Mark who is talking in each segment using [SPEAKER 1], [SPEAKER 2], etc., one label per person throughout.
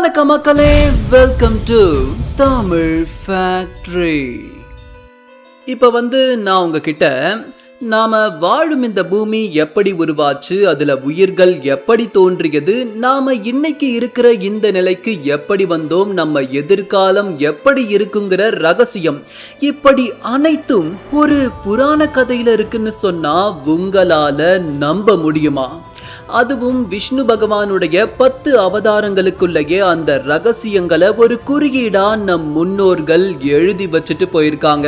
[SPEAKER 1] வணக்கம் மக்களே, welcome to Tamil factory. இப்போ நான் உங்ககிட்ட நாம வாழும் இந்த பூமி எப்படி உருவாச்சு, அதுல உயிர்கள் எப்படி தோன்றியது, நாம இன்னைக்கு இருக்கிற இந்த நிலைக்கு எப்படி வந்தோம், நம்ம எதிர்காலம் எப்படி இருக்குங்கிற ரகசியம், இப்படி அனைத்தும் ஒரு புராண கதையில இருக்குன்னு சொன்னா உங்களால நம்ப முடியுமா? அதுவும் விஷ்ணு பகவானுடைய 10 அவதாரங்களுக்குள்ளேயே அந்த ரகசியங்களை ஒரு குறியீடா நம் முன்னோர்கள் எழுதி வச்சுட்டு போயிருக்காங்க.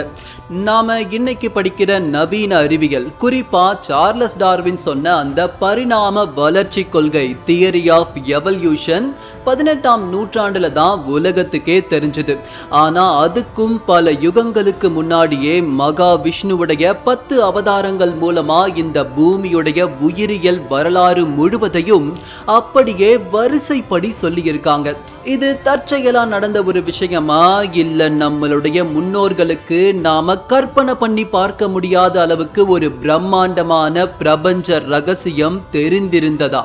[SPEAKER 1] நாம இன்னைக்கு படிக்கிற நவீன அறிவியல், குறிப்பா சார்லஸ் டார்வின் சொன்ன அந்த பரிணாம வளர்ச்சி கொள்கை, தியரி ஆஃப் எவல்யூஷன் 18ஆம் நூற்றாண்டுல தான் உலகத்துக்கே தெரிஞ்சது. ஆனா அதுக்கும் பல யுகங்களுக்கு முன்னாடியே மகா விஷ்ணுவுடைய 10 அவதாரங்கள் மூலமா இந்த பூமியுடைய உயிரியல் வரலாறு முழுவதையும் அப்படியே வரிசைப்படி சொல்லி இருக்காங்க. இது தற்செயலா நடந்த ஒரு விஷயமா, இல்ல நம்மளுடைய முன்னோர்களுக்கு நாம கற்பனை பண்ணி பார்க்க முடியாத அளவுக்கு ஒரு பிரம்மாண்டமான பிரபஞ்ச ரகசியம் தெரிந்திருந்ததா?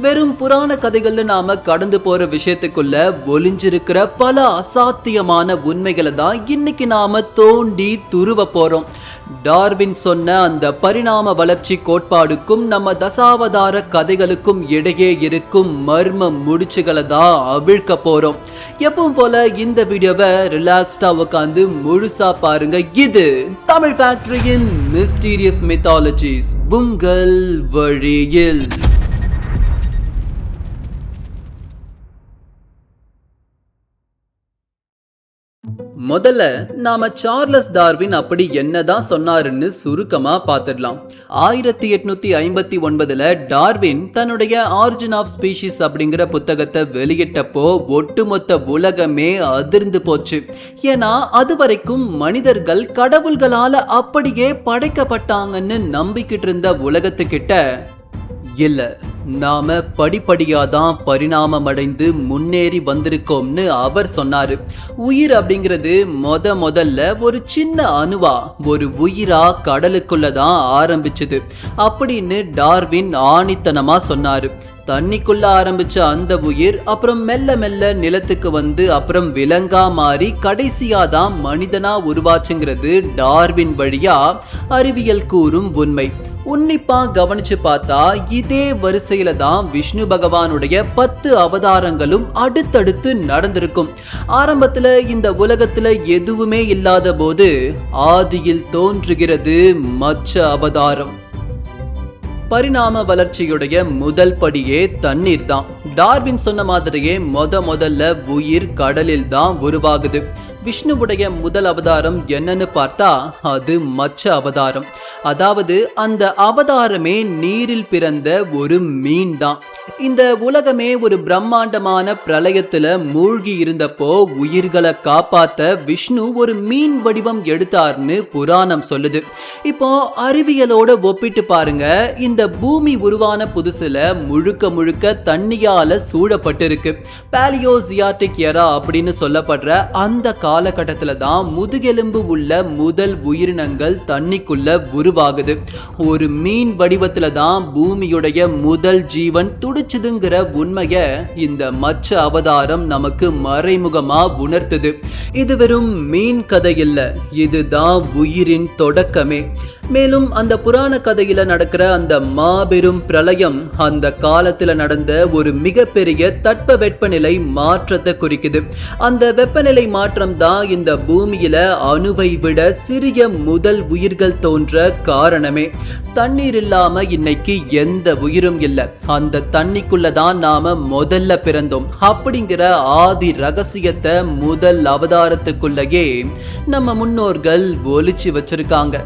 [SPEAKER 1] வெறும் புராண கதைகள்ல நாம கடந்து போற விஷயத்துக்குள்ள ஒளிஞ்சிருக்கிற பல அசாத்தியமான உண்மைகளை தான் இன்னைக்கு நாம தோண்டி துருவ போறோம். டார்வின் சொன்ன அந்த பரிணாம வளர்ச்சி கோட்பாடுக்கும் நம்ம தசாவதார கதைகளுக்கும் இடையே இருக்கும் மர்ம முடிச்சுகளை தான் அவிழ்க்க போறோம். எப்பவும் போல இந்த வீடியோவை ரிலாக்ஸ்டா உட்காந்து முழுசா பாருங்க. இது தமிழ் ஃபேக்டரியின் மிஸ்டீரியஸ் மித்தாலஜிஸ் உங்கள் வழியில். முதல்ல நாம சார்லஸ் டார்வின் அப்படி என்னதான் சொன்னாருன்னு சுருக்கமா பார்த்துடலாம். 1859 டார்வின் தன்னுடைய ஆரிஜின் ஆஃப் ஸ்பீஷிஸ் அப்படிங்கிற புத்தகத்தை வெளியிட்டப்போ ஒட்டுமொத்த உலகமே அதிர்ந்து போச்சு. ஏன்னா அது வரைக்கும் மனிதர்கள் கடவுள்களால அப்படியே படைக்கப்பட்டாங்கன்னு நம்பிக்கிட்டு இருந்த உலகத்துக்கிட்ட இல்ல, நாம படிப்படியாதான் பரிணாமம் அடைந்து முன்னேறி வந்திருக்கோம்னு அவர் சொன்னாரு. உயிர் அப்படிங்கிறது முதல்ல ஒரு சின்ன அணுவா, ஒரு உயிரா கடலுக்குள்ளதான் ஆரம்பிச்சது அப்படின்னு டார்வின் ஆணித்தனமா சொன்னாரு. தண்ணிக்குள்ள ஆரம்பிச்ச அந்த உயிர் அப்புறம் மெல்ல மெல்ல நிலத்துக்கு வந்து அப்புறம் விலங்கா மாறி கடைசியா தான் மனிதனா உருவாச்சுங்கிறது டார்வின் வழியா அறிவியல் கூறும் உண்மை. உன்னிப்பா கவனிச்சு பார்த்தா இதே வரிசையில தான் விஷ்ணு பகவானுடைய 10 அவதாரங்களும் அடுத்தடுத்து நடந்திருக்கும். ஆரம்பத்துல இந்த உலகத்துல எதுவுமே இல்லாத போது ஆதியில் தோன்றுகிறது மச்ச அவதாரம். பரிணாம வளர்ச்சியுடைய முதல் படியே தண்ணீர் தான். டார்வின் சொன்ன மாதிரியே முதல்ல உயிர் கடலில் தான் உருவாகுது. விஷ்ணுவுடைய முதல் அவதாரம் என்னன்னு பார்த்தா அது மச்ச அவதாரம். அதாவது அந்த அவதாரமே நீரில் பிறந்த ஒரு மீன் தான். இந்த உலகமே ஒரு பிரம்மாண்டமான பிரளயத்துல மூழ்கி இருந்தப்போ உயிர்களை காப்பாத்த விஷ்ணு ஒரு மீன் வடிவம் எடுத்தார்னு புராணம் சொல்லுது. இப்போ அறிவியலோட ஒப்பிட்டு பாருங்க. இந்த பூமி உருவான புதுசுல முழுக்க தண்ணியால சூழப்பட்டிருக்கு. பாலியோசியாட்டிக் எரா அப்படின்னு சொல்லப்படுற அந்த காலகட்டத்துல தான் முதுகெலும்பு உள்ள முதல் உயிரினங்கள் தண்ணிக்குள்ள உருவாகுது. ஒரு மீன் வடிவத்துல தான் பூமியுடைய முதல் ஜீவன் துடிச்சுதுங்கிற உண்மைய இந்த மச்ச அவதாரம் நமக்கு மறைமுகமா உணர்த்துது. இது வெறும் மீன் கதை இல்ல, இதுதான் உயிரின் தொடக்கமே. மேலும் அந்த புராண கதையில நடக்கிற அந்த மாபெரும் பிரளயம் அந்த காலத்துல நடந்த ஒரு மிகப்பெரிய தட்ப வெப்பநிலை மாற்றத்தை குறிக்குது. அந்த வெப்பநிலை மாற்றம் தான் இந்த பூமியில அணுவை விட சிறிய முதல் உயிர்கள் தோன்ற காரணமே. தண்ணீர் இல்லாம இன்னைக்கு எந்த உயிரும் இல்லை. அந்த தண்ணிக்குள்ளதான் நாம முதல்ல பிறந்தோம் அப்படிங்கிற ஆதி ரகசியத்தை முதல் அவதாரத்துக்குள்ளேயே நம்ம முன்னோர்கள் ஒளிச்சு வச்சிருக்காங்க.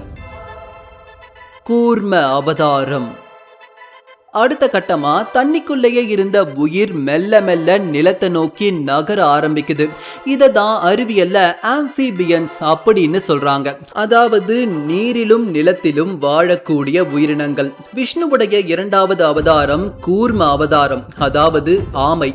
[SPEAKER 1] கூர்ம அவதாரம். அடுத்த கட்டமா தண்ணிக்குள்ளேயே இருந்த உயிர் மெல்ல மெல்ல நிலத்தை நோக்கி நகர ஆரம்பிக்குது. இதை தான் அறிவியல்ல ஆம்பிபியன்ஸ் அப்படின்னு சொல்றாங்க. அதாவது நீரிலும் நிலத்திலும் வாழக்கூடிய உயிரினங்கள். விஷ்ணுவுடைய இரண்டாவது அவதாரம் கூர்ம அவதாரம், அதாவது ஆமை.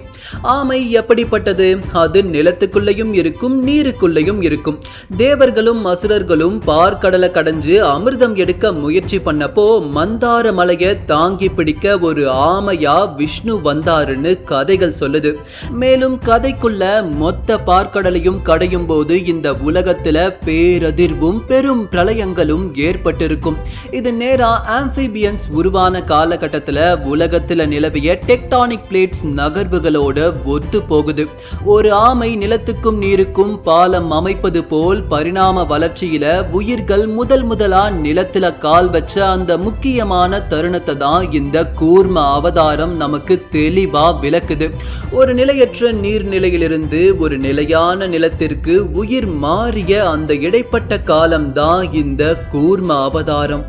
[SPEAKER 1] ஆமை எப்படிப்பட்டது? அது நிலத்துக்குள்ளேயும் இருக்கும், நீருக்குள்ளேயும் இருக்கும். தேவர்களும் அசுரர்களும் பார்க்கடலை கடைஞ்சு அமிர்தம் எடுக்க முயற்சி பண்ணப்போ மந்தார மலையை தாங்கி பிடிக்க ஒரு ஆமையா விஷ்ணு வந்தாருன்னு கதைகள் சொல்லுது. மேலும் கதைக்குள்ள மொத்த பார்க்கடலையும் கடையும் போது இந்த உலகத்துல பேரதிர்வும் பெரும் பிரளயங்களும் ஏற்பட்டிருக்கும். இது நேரா ஆம்பிபியன்ஸ் உருவான காலகட்டத்துல உலகத்துல நிலவிய டெக்டானிக் பிளேட்ஸ் நகர்வுகளோட ஒத்து போகுது. ஒரு ஆமை நிலத்துக்கும் நீருக்கும் பாலம் அமைப்பது போல் பரிணாம வளர்ச்சியில உயிர்கள் முதலா நிலத்துல கால் வச்ச அந்த முக்கியமான தருணத்தை தான் இந்த கூர்ம அவதாரம் நமக்கு தெளிவா விளக்குது. ஒரு நிலையற்ற நீர்நிலையிலிருந்து ஒரு நிலையான நிலத்திற்கு உயிர் மாறிய அந்த இடைப்பட்ட காலம்தான் இந்த கூர்ம அவதாரம்.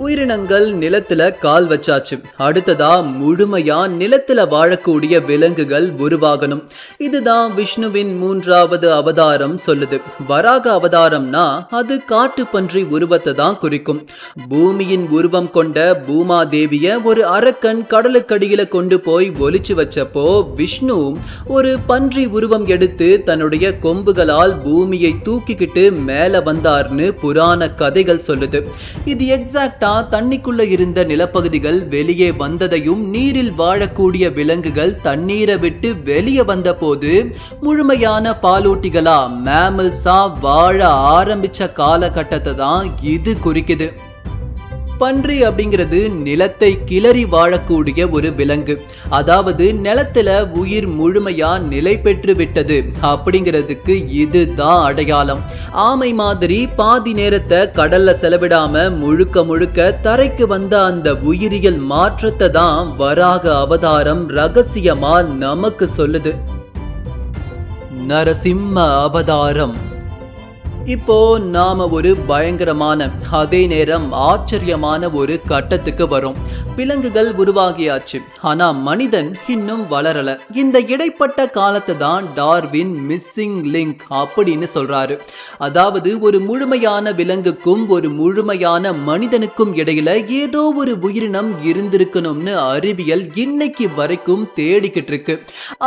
[SPEAKER 1] உயிரினங்கள் நிலத்துல கால் வச்சாச்சு. அடுத்ததா முழுமையா நிலத்துல வாழக்கூடிய விலங்குகள் உருவாகணும். இதுதான் விஷ்ணுவின் 3வது அவதாரம் சொல்லுது. வராக அவதாரம்னா அது காட்டு பன்றி உருவத்தை தான் குறிக்கும். பூமியின் உருவம் கொண்ட பூமாதேவிய ஒரு அரக்கன் கடலுக்கடியில கொண்டு போய் ஒளிச்சு வச்சப்போ விஷ்ணு ஒரு பன்றி உருவம் எடுத்து தன்னுடைய கொம்புகளால் பூமியை தூக்கிக்கிட்டு மேல வந்தார்னு புராண கதைகள் சொல்லுது. இது எக்ஸாக்டா தண்ணிக்குள்ள இருந்த நிலப்பகுதிகள் வெளியே வந்ததையும் நீரில் வாழக்கூடிய விலங்குகள் தண்ணீரை விட்டு வெளியே வந்த போது முழுமையான பாலூட்டிகளா மேமல்ஸா வாழ ஆரம்பிச்ச காலகட்டத்தை தான் இது குறிக்குது. பன்றி அப்படிங்கிறது நிலத்தை கிளறி வாழக்கூடிய ஒரு விலங்கு. அதாவது நிலத்துல உயிர் முழுமையா நிலை பெற்று விட்டது அப்படிங்கிறதுக்கு இதுதான் அடையாளம். ஆமை மாதிரி பாதி நேரத்தை கடல்ல செலவிடாம முழுக்க தரைக்கு வந்த அந்த உயிரியல் மாற்றத்தை தான் வராக அவதாரம் ரகசியமா நமக்கு சொல்லுது. நரசிம்ம அவதாரம். இப்போ நாம ஒரு பயங்கரமான அதே நேரம் ஆச்சரியமான ஒரு கட்டத்துக்கு வரும். விலங்குகள் உருவாகியாச்சு, ஆனா மனிதன் இன்னும் வளரல. இந்த இடைப்பட்ட காலத்தை தான் டார்வின் மிஸ்ஸிங் லிங்க் அப்படின்னு சொல்றாரு. அதாவது ஒரு முழுமையான விலங்குக்கும் ஒரு முழுமையான மனிதனுக்கும் இடையில ஏதோ ஒரு உயிரினம் இருந்திருக்கணும்னு அறிவியல் இன்னைக்கு வரைக்கும் தேடிக்கிட்டு இருக்கு.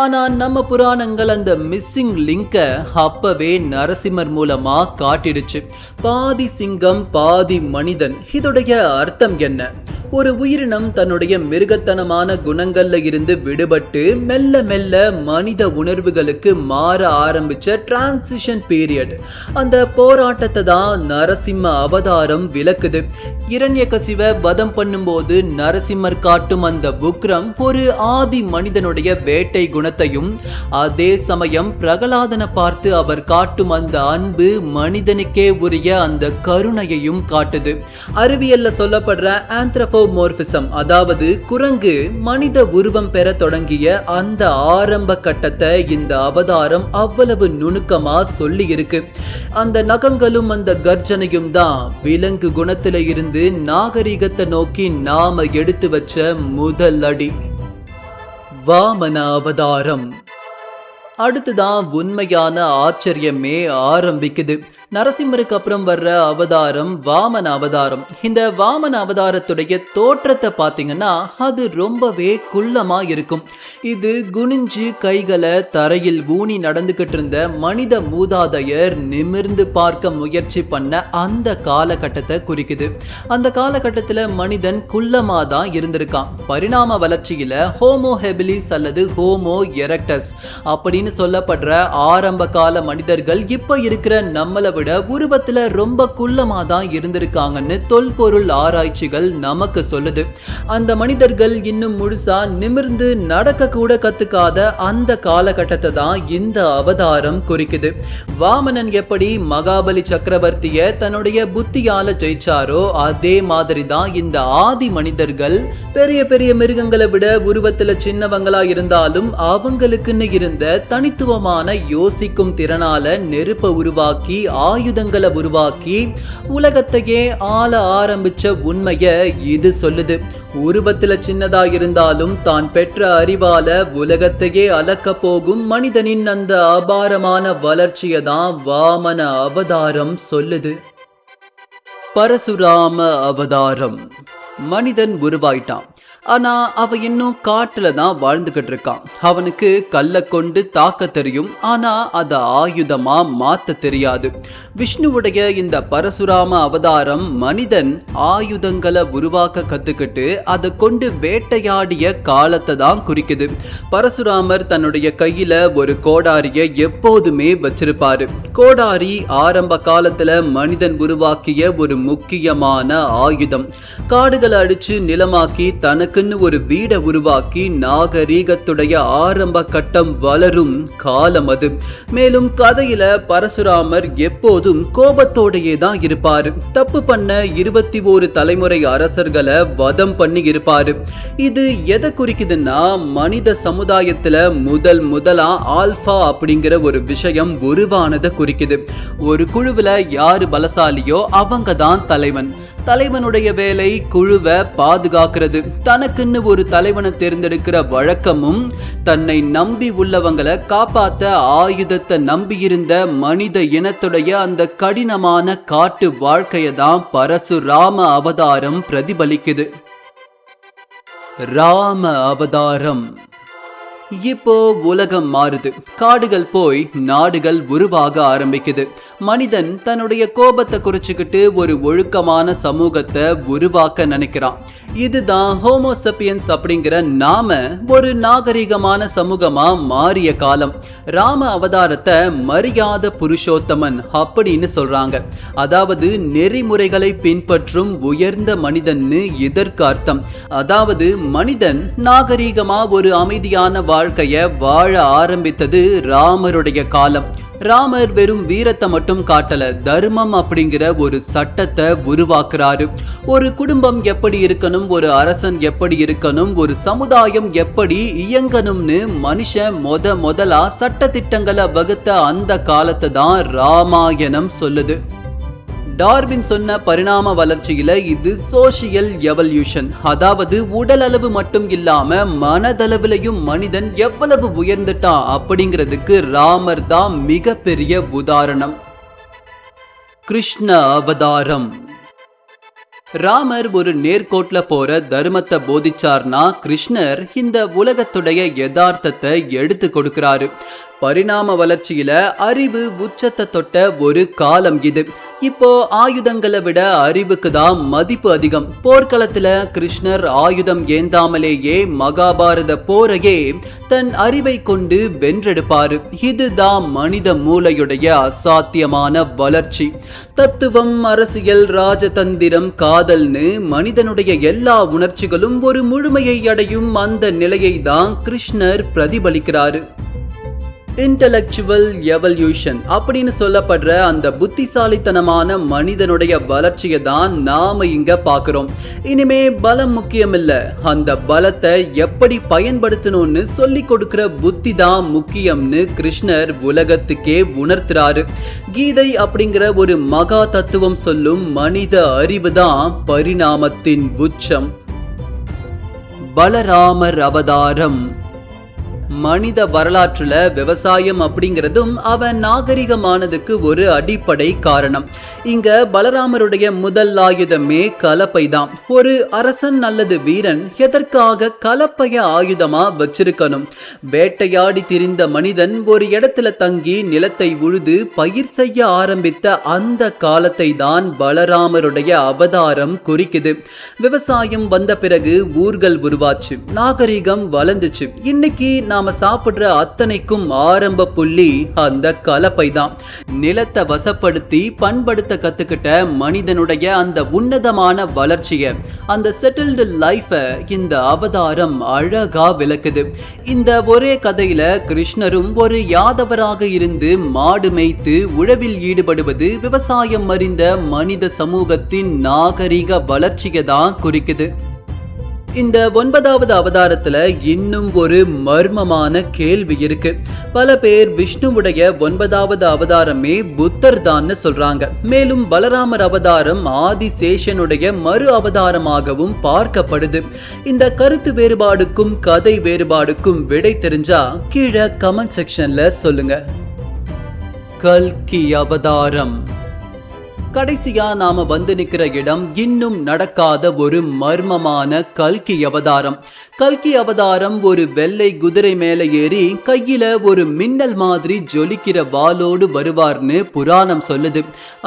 [SPEAKER 1] ஆனா நம்ம புராணங்கள் அந்த மிஸ்ஸிங் லிங்க அப்பவே நரசிம்மர் மூலமா காட்டிடுச்சு. பாதி சிங்கம் பாதி மனிதன். இதோடைய அர்த்தம் என்ன? ஒரு உயிரினம் தன்னுடைய மிருகத்தனமான குணங்கள்ல இருந்து விடுபட்டு மெல்ல மெல்ல மனித உணர்வுகளுக்கு மாற ஆரம்பிச்ச டிரான்சிஷன் பீரியட். அந்த போராட்டத்தை தான் நரசிம்ம அவதாரம் விளக்குது. இரண்யகசிவ வதம் பண்ணும்போது நரசிம்மர் காட்டும் அந்த உக்ரம் ஒரு ஆதி மனிதனுடைய வேட்டை குணத்தையும், அதே சமயம் பிரகலாதனை பார்த்து அவர் காட்டும் அந்த அன்பு மனிதனுக்கே உரிய அந்த கருணையையும் காட்டுது. அறிவியல்ல சொல்லப்படுற ஆந்த்ரோபோமோர்பிசம், அதாவது குரங்கு மனித உருவம் பெற தொடங்கிய அந்த ஆரம்ப கட்டத்தை இந்த அவதாரம் அவ்வளவு நுணுக்கமா சொல்லி இருக்கு. அந்த நகங்களும் அந்த கர்ஜனையும் தான் விலங்கு குணத்தில இருந்து நாகரிகத்தை நோக்கி நாம எடுத்து வச்ச முதல் அடி. வாமன அவதாரம். அடுத்துதான் உண்மையான ஆச்சரியமே ஆரம்பிக்குது. நரசிம்மருக்கு அப்புறம் வர்ற அவதாரம் வாமன அவதாரம். இந்த வாமன அவதாரத்துடைய தோற்றத்தை பார்த்தீங்கன்னா அது ரொம்பவே குள்ளமா இருக்கும். இது குனிஞ்சு கைகளை தரையில் ஊனி நடந்துகிட்டு இருந்த மனித மூதாதையர் நிமிர்ந்து பார்க்க முயற்சி பண்ண அந்த காலகட்டத்தை குறிக்குது. அந்த காலகட்டத்தில் மனிதன் குள்ளமா தான் இருந்திருக்கான். பரிணாம வளர்ச்சியில ஹோமோ ஹெபிலிஸ் அல்லது ஹோமோ எரெக்டஸ் அப்படின்னு சொல்லப்படுற ஆரம்ப கால மனிதர்கள் இப்ப இருக்கிற நம்மளை விட உருவத்துல ரொம்ப குள்ளமா தான் இருந்திருக்காங்கன்னு தொல்பொருள் ஆராய்ச்சிகள் நமக்கு சொல்லுது. அந்த மனிதர்கள் இன்னும் முழுசா நிமிர்ந்து நடக்க கூட கத்துக்காத அந்த காலகட்டத்தை தான் இந்த அவதாரம் குறிக்குது. வாமனன் எப்படி மகாபலி சக்கரவர்த்திய தன்னுடைய புத்தியால ஜெயிச்சாரோ அதே மாதிரி தான் இந்த ஆதி மனிதர்கள் பெரிய பெரிய மிருகங்களை விட உருவத்துல சின்னவங்களா இருந்தாலும் அவங்களுக்குன்னு இருந்த தனித்துவமான யோசிக்கும் திறனால நெருப்பை உருவாக்கி ஆயுதங்களை உருவாக்கி உலகத்தையே ஆள ஆரம்பிச்ச உண்மைய இது சொல்லுது. உருவத்துல சின்னதா இருந்தாலும் தான் பெற்ற அறிவால உலகத்தையே அளக்க போகும் மனிதனின் அந்த அபாரமான வளர்ச்சியை தான் வாமன அவதாரம் சொல்லுது. பரசுராம அவதாரம். மனிதன் உருவாயிட்டான். ஆனா அவன் இன்னும் காட்டுல தான் வாழ்ந்துகிட்டு இருக்கான். அவனுக்கு கல்லை கொண்டு தாக்க தெரியும், ஆனா அதை ஆயுதமா மாத்த தெரியாது. விஷ்ணுவுடைய இந்த பரசுராம அவதாரம் மனிதன் ஆயுதங்களை உருவாக்க கத்துக்கிட்டு அதை கொண்டு வேட்டையாடிய காலத்தை தான் குறிக்குது. பரசுராமர் தன்னுடைய கையில ஒரு கோடாரியை எப்போதுமே வச்சிருப்பாரு. கோடாரி ஆரம்ப காலத்துல மனிதன் உருவாக்கிய ஒரு முக்கியமான ஆயுதம். காடுகளை அடிச்சு நிலமாக்கி தனக்குன்னு ஒரு வீடை உருவாக்கி நாகரீகத்துடைய ஆரம்ப கட்டம் வளரும் காலம் அது. மேலும் கதையில பரசுராமர் எப்போதும் கோபத்தோடையே தான் இருப்பாரு. தப்பு பண்ண 21 தலைமுறை அரசர்களை வதம் பண்ணி இருப்பாரு. இது எதை குறிக்குதுன்னா, மனித சமுதாயத்துல முதலா ஆல்பா அப்படிங்கிற ஒரு விஷயம் உருவானதை குறிக்குது. ஒரு குழுவுல யாரு பலசாலியோ அவங்க தான் தலைவன். தலைவனுடைய வேலை குழுவை பாதுகாக்கிறது. தனக்குன்னு ஒரு தலைவனை தேர்ந்தெடுக்கிற வழக்கமும், தன்னை நம்பி உள்ளவங்களை காப்பாத்த ஆயுதத்தை நம்பியிருந்த மனித இனத்துடைய அந்த கடினமான காட்டு வாழ்க்கையை தான் பரசுராம அவதாரம் பிரதிபலிக்குது. ராம அவதாரம். இப்போ உலகம் மாறுது. காடுகள் போய் நாடுகள் உருவாக ஆரம்பிக்குது. மனிதன் தன்னுடைய கோபத்தை குறைச்சிக்கிட்டு ஒரு ஒழுக்கமான சமூகத்தை உருவாக்க நினைக்கிறான். இதுதான் ஹோமோசெப்பியன்ஸ் அப்படிங்கிற நாம ஒரு நாகரிகமான சமூகமா மாறிய காலம். ராம அவதாரத்தை மரியாத புருஷோத்தமன் அப்படின்னு சொல்றாங்க. அதாவது நெறிமுறைகளை பின்பற்றும் உயர்ந்த மனிதன்னு இதற்கு அர்த்தம். அதாவது மனிதன் நாகரிகமா ஒரு அமைதியான வாழ்க்கைய வாழ ஆரம்பித்தது ராமருடைய காலம். ராமர் வெறும் வீரத்தை மட்டும் காட்டல, தர்மம் அப்படிங்கிற ஒரு சட்டத்தை உருவாக்குறாரு. ஒரு குடும்பம் எப்படி இருக்கணும், ஒரு அரசன் எப்படி இருக்கணும், ஒரு சமுதாயம் எப்படி இயங்கணும்னு மனுஷன் முதலா சட்ட திட்டங்களை வகுத்த அந்த காலத்தை தான் ராமாயணம் சொல்லுது. டார்வின் சொன்ன பரிணாம வளர்ச்சியில இது சோசியல் எவல்யூஷன். அதாவது உடல் அளவு மட்டும் இல்லாம மனதளவிலையும் மனிதன் எவ்வளவு உயர்ந்துட்டான் அப்படிங்கிறதுக்கு ராமர் தான் மிகப்பெரிய உதாரணம். கிருஷ்ண அவதாரம். ராமர் ஒரு நேர்கோட்ல போற தர்மத்தை போதிச்சார்னா, கிருஷ்ணர் இந்த உலகத்துடைய யதார்த்தத்தை எடுத்து கொடுக்கிறாரு. பரிணாம வளர்ச்சியில அறிவு உச்சத்தை தொட்ட ஒரு காலம் இது. இப்போ ஆயுதங்களை விட அறிவுக்கு தான் மதிப்பு அதிகம். போர்க்களத்துல கிருஷ்ணர் ஆயுதம் ஏந்தாமலேயே மகாபாரத போரையே தன் அறிவை கொண்டு வென்றெடுப்பாரு. இதுதான் மனித மூளையுடைய அசாத்தியமான வளர்ச்சி. தத்துவம், அரசியல், ராஜதந்திரம், காதல்னு மனிதனுடைய எல்லா உணர்ச்சிகளும் ஒரு முழுமையை அடையும் அந்த நிலையை தான் கிருஷ்ணர் பிரதிபலிக்கிறாரு. இன்டெலெக்சுவல் எவல்யூஷன் அப்படின்னு சொல்லப்படுற அந்த புத்திசாலித்தனமான மனிதனுடைய வளர்ச்சியை தான் நாம இங்க பாக்குறோம். இனிமே பலம் முக்கியம் இல்ல, அந்த பலத்தை எப்படி பயன்படுத்தணும்னு சொல்லி கொடுக்கிற புத்தி தான் முக்கியம்னு கிருஷ்ணர் உலகத்துக்கே உணர்த்துறாரு. கீதை அப்படிங்கிற ஒரு மகா தத்துவம் சொல்லும் மனித அறிவு தான் பரிணாமத்தின் உச்சம். பலராமர் அவதாரம். மனித வரலாற்றுல விவசாயம் அப்படிங்கிறதும் அவன் நாகரிகமானதுக்கு ஒரு அடிப்படை காரணம். இங்க பலராமருடைய முதல் ஆயுதமே கலப்பை தான். ஒரு அரசன் அல்லது வீரன் எதற்காக கலப்பைய ஆயுதமா வச்சிருக்கணும்? வேட்டையாடி திரிந்த மனிதன் ஒரு இடத்துல தங்கி நிலத்தை உழுது பயிர் செய்ய ஆரம்பித்த அந்த காலத்தை தான் பலராமருடைய அவதாரம் குறிக்குது. விவசாயம் வந்த பிறகு ஊர்கள் உருவாச்சு, நாகரிகம் வளர்ந்துச்சு. இன்னைக்கு நாம சாப்பிடுற அத்தனைக்கும் ஆரம்ப புள்ளி அந்த கலப்பை தான். நிலத்தை வசப்படுத்தி பண்படுத்த கத்துக்கிட்ட மனிதனுடைய அந்த உன்னதமான வளர்ச்சியை, அந்த செட்டில்டு லைஃபை இந்த அவதாரம் அழகா விளக்குது. இந்த ஒரே கதையில கிருஷ்ணரும் ஒரு யாதவராக இருந்து மாடு மேய்த்து உழவில் ஈடுபடுவது விவசாயம் அறிந்த மனித சமூகத்தின் நாகரிக வளர்ச்சியை தான் குறிக்குது. இந்த 9வது அவதாரத்துல இன்னும் ஒரு மர்மமான கேள்வி இருக்கு. பல பேர் விஷ்ணுவுடைய 9வது அவதாரமே புத்தர் தான் சொல்றாங்க. மேலும் பலராமர் அவதாரம் ஆதிசேஷனுடைய மறு அவதாரமாகவும் பார்க்கப்படுது. இந்த கருத்து வேறுபாடுக்கும் கதை வேறுபாடுக்கும் விடை தெரிஞ்சா கீழே கமெண்ட் செக்ஷன்ல சொல்லுங்க. கல்கி அவதாரம். கடைசியா நாம வந்து நிக்கிற இடம் இன்னும் நடக்காத ஒரு மர்மமான கல்கி அவதாரம். கல்கி அவதாரம் ஒரு வெள்ளை குதிரை மேல ஏறி கையில ஒரு மின்னல் மாதிரி ஜொலிக்கிற வாளோடு வருவார்னு புராணம் சொல்லுது.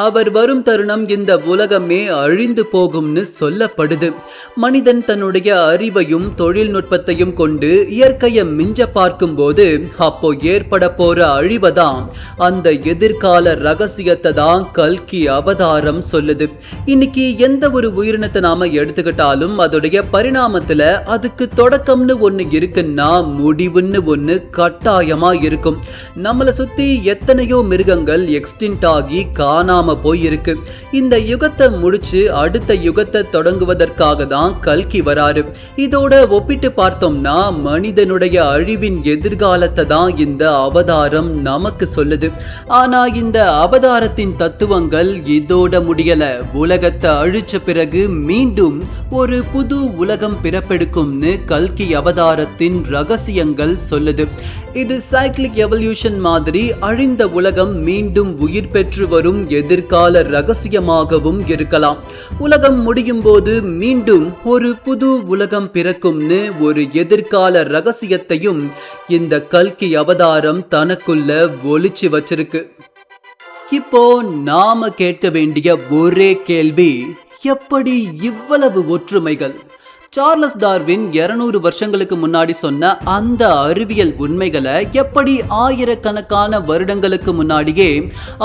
[SPEAKER 1] அவர் வரும் தருணம் இந்த உலகமே அழிந்து போகும்னு சொல்லப்படுது. மனிதன் தன்னுடைய அறிவையும் தொழில்நுட்பத்தையும் கொண்டு இயற்கையை மிஞ்ச பார்க்கும்போது அப்போ ஏற்பட போற அழிவதான் அந்த எதிர்கால ரகசியத்தை தான் கல்கி அவதாரம் சொல்லுது. இன்னைக்கு எந்த ஒரு உயிரினத்தை நாம எடுத்துக்கிட்டாலும் அதோடைய பரிணாமத்துல அதுக்கு தொடக்கம்னு ஒண்ணு இருக்குன்னா முடிவுன்னு ஒண்ணு கட்டாயமா இருக்கும். நம்மளை சுத்தி எத்தனையோ மிருகங்கள் எக்ஸ்டின்ட் ஆகி காணாம போய் இருக்கு. இந்த யுகத்தை முடிச்சு அடுத்த யுகத்தை தொடங்குவதற்காக தான் கல்கி வராரு. இதோட ஒப்பிட்டு பார்த்தோம்னா மனிதனுடைய அழிவின் எதிர்காலத்தை தான் இந்த அவதாரம் நமக்கு சொல்லுது. ஆனா இந்த அவதாரத்தின் தத்துவங்கள் இதோட முடியல. உலகத்தை அழிச்ச பிறகு மீண்டும் ஒரு புது உலகம் பிறப்பெடுக்கும்னு கல்கி அவதாரத்தின் ரகசியங்கள் சொல்லுது. இது சைக்கிளிக் எவல்யூஷன் மாதிரி அழிந்த உலகம் மீண்டும் உயிர் பெற்று வரும் எதிர்கால ரகசியமாகவும் இருக்கலாம். உலகம் முடியும் போது மீண்டும் ஒரு புது உலகம் பிறக்கும்னு ஒரு எதிர்கால ரகசியத்தையும் இந்த கல்கி அவதாரம் தனக்குள்ள ஒளிச்சு வச்சிருக்கு. இப்போ நாம கேட்க வேண்டிய ஒரே கேள்வி, எப்படி இவ்வளவு ஒற்றுமைகள்? சார்லஸ் டார்வின் 200 வருஷங்களுக்கு முன்னாடி சொன்ன அந்த அறிவியல் உண்மைகளை எப்படி ஆயிரக்கணக்கான வருடங்களுக்கு முன்னாடியே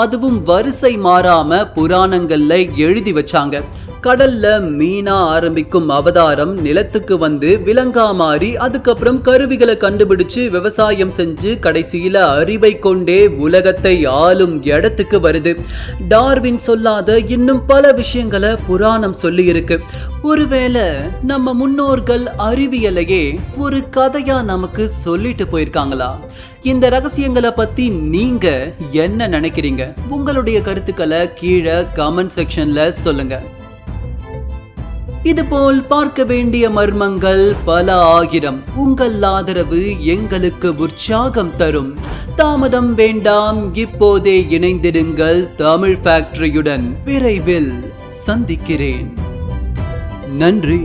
[SPEAKER 1] அதுவும் வரிசை மாறாம புராணங்கள்ல எழுதி வச்சாங்க. கடல்ல மீனா ஆரம்பிக்கும் அவதாரம் நிலத்துக்கு வந்து விலங்கா மாறி அதுக்கப்புறம் கருவிகளை கண்டுபிடிச்சு விவசாயம் செஞ்சு கடைசியில அறிவை கொண்டே உலகத்தை ஆளும் இடத்துக்கு வருது. டார்வின் சொல்லாத இன்னும் பல விஷயங்களை புராணம் சொல்லி இருக்கு. ஒருவேளை நம்ம முன்னோர்கள் அறிவியலையே ஒரு கதையா நமக்கு சொல்லிட்டு போயிருக்காங்களா? இந்த ரகசியங்களை பத்தி நீங்க என்ன நினைக்கிறீங்க? உங்களுடைய கருத்துக்களை கீழே கமெண்ட் செக்ஷன்ல சொல்லுங்க. இதுபோல் பார்க்க வேண்டிய மர்மங்கள் பல ஆயிரம். உங்கள் ஆதரவு எங்களுக்கு உற்சாகம் தரும். தாமதம் வேண்டாம், இப்போதே இணைந்திடுங்கள் தமிழ் ஃபேக்டரியுடன். விரைவில் சந்திக்கிறேன். நன்றி.